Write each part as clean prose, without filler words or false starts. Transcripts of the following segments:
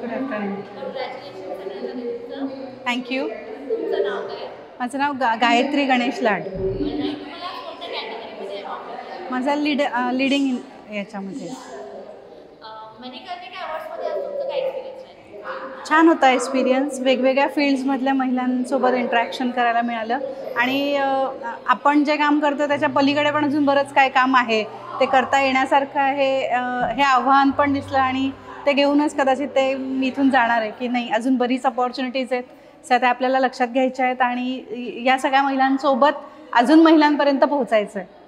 Good afternoon. Thank you. माझं नाव गायत्री गणेश लाड. माझा leading याच्यामध्ये. छान होता एक्सपिरियन्स. वेगवेगळ्या फील्ड्समधल्या महिलांसोबत इंटरॅक्शन करायला मिळालं आणि आपण जे काम करतो त्याच्या पलीकडे पण अजून बरंच काय काम आहे ते करता येण्यासारखं आहे. हे आव्हान पण दिसलं आणि ते घेऊनच कदाचित ते मी इथून जाणार आहे की नाही, अजून बरीच अपॉर्च्युनिटीज आहेत त्या आपल्याला लक्षात घ्यायच्या आहेत आणि या सगळ्या महिलांसोबत अजून महिलांपर्यंत पोहोचायचं आहे.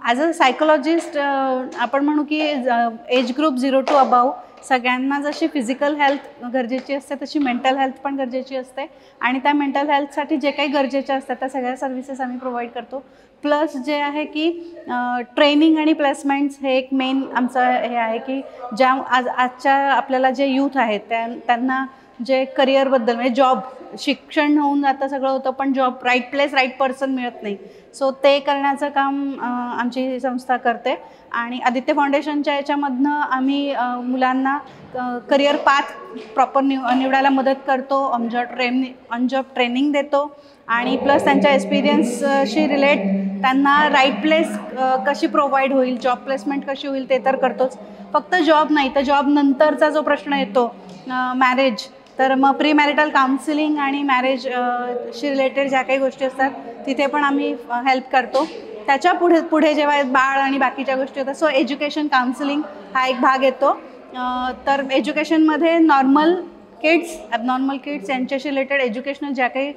ॲज अ सायकोलॉजिस्ट आपण म्हणू की एज ग्रुप 0 to above सगळ्यांना जशी फिजिकल हेल्थ गरजेची असते तशी मेंटल हेल्थ पण गरजेची असते आणि त्या मेंटल हेल्थसाठी जे काही गरजेच्या असतात त्या सगळ्या सर्व्हिसेस आम्ही प्रोव्हाइड करतो. प्लस जे आहे की ट्रेनिंग आणि प्लेसमेंट्स हे एक मेन आमचं हे आहे की ज्या आजच्या आपल्याला जे यूथ आहेत त्यांना जे करिअरबद्दल म्हणजे जॉब शिक्षण होऊन जातं सगळं होतं पण job right place right person मिळत नाही. सो ते करण्याचं काम आमची संस्था करते आणि आदित्य फाउंडेशनच्या याच्यामधनं आम्ही मुलांना करिअर पाथ प्रॉपर निवडायला मदत करतो. ऑन जॉब ट्रेनिंग देतो आणि प्लस त्यांच्या एक्सपिरियन्सशी रिलेट त्यांना राईट प्लेस कशी प्रोव्हाइड होईल, जॉब प्लेसमेंट कशी होईल ते तर करतोच. फक्त जॉब नाही तर जॉब नंतरचा जो प्रश्न येतो मॅरेज, तर मग प्री मॅरिटल काउन्सिलिंग आणि मॅरेजशी रिलेटेड ज्या काही गोष्टी असतात तिथे पण आम्ही हेल्प करतो. त्याच्या पुढे जेव्हा बाळ आणि बाकीच्या गोष्टी होतात सो एज्युकेशन काउन्सिलिंग हा एक भाग येतो. तर एज्युकेशनमध्ये नॉर्मल किड्स ॲबनॉर्मल किड्स यांच्याशी रिलेटेड एज्युकेशनल ज्या काही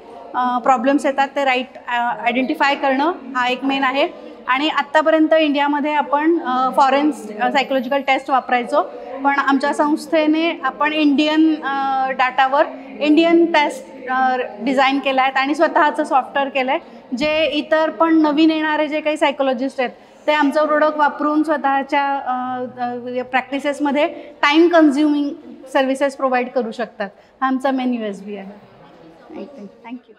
प्रॉब्लेम्स येतात ते राईट आयडेंटिफाय करणं हा एक मेन आहे. आणि आत्तापर्यंत इंडियामध्ये आपण फॉरेन सायकोलॉजिकल टेस्ट वापरायचो पण आमच्या संस्थेने आपण इंडियन डाटावर इंडियन टेस्ट डिझाईन केलं आहेत आणि स्वतःचं सॉफ्टवेअर केलं आहे जे इतर पण नवीन येणारे जे काही सायकोलॉजिस्ट आहेत ते आमचं प्रोडक्ट वापरून स्वतःच्या प्रॅक्टिसेसमध्ये टाईम कन्झ्युमिंग सर्व्हिसेस प्रोव्हाइड करू शकतात. हा आमचा मेन USP आहे. थँक्यू.